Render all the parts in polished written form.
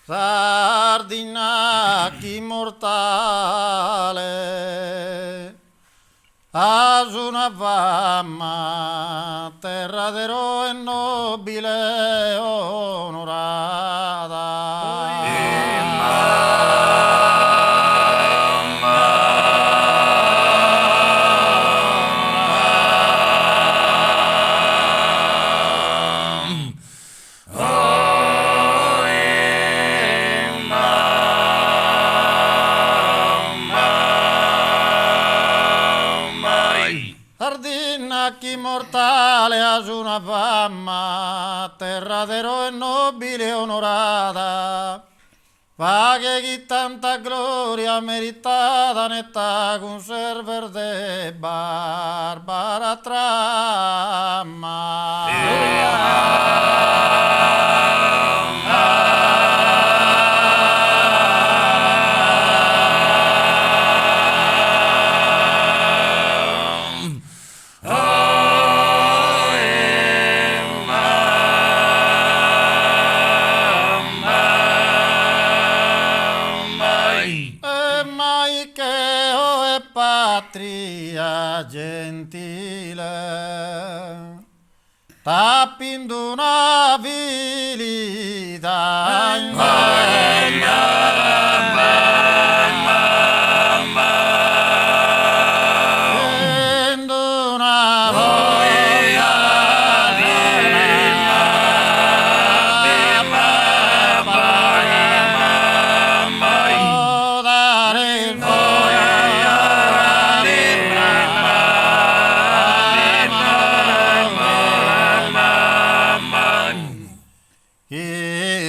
Sardina chi mortale a una fama terra d'eroe nobile onorata. Sardina chi mortale ha una fama, terra d'eroe nobile onorata, fa che chi tanta gloria meritata netta conserver de barbara trama. Mai che o è patria gentile, tappindo una vilità in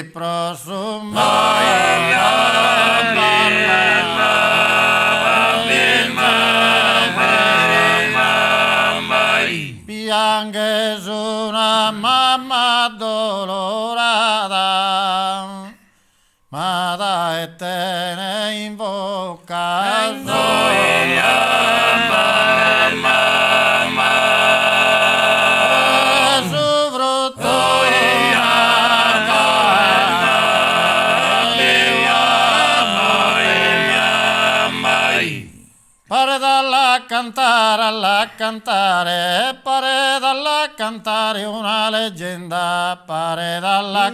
e prosuma piange su una mamma dolorata, ma da e te ne invoca pare dalla cantare, pare dalla cantare una leggenda, pare dalla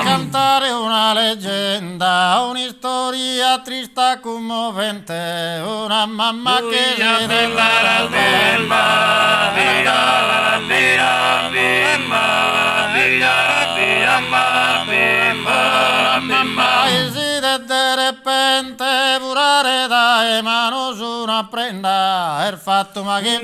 cantare una leggenda, un'istoria trista commovente, una mamma che si de repente purare da mano su una prenda il fatto ma che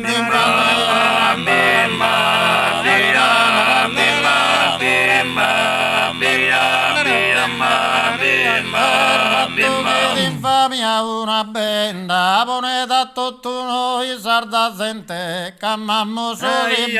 infamia una benda pone da tutto noi sarda gente camammo soli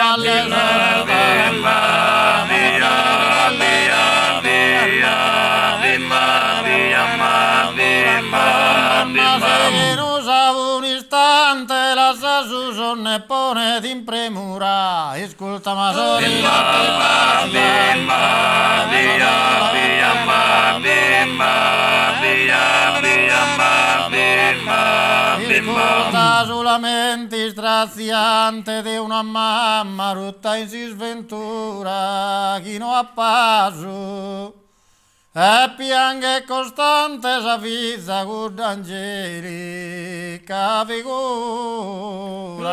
un istante la sa su sonne pone di impremura ascolta ma ascolta solamente straziante di una mamma rotta in si sventura chi non ha passo e piange costante sa figlia con d'angelica figura.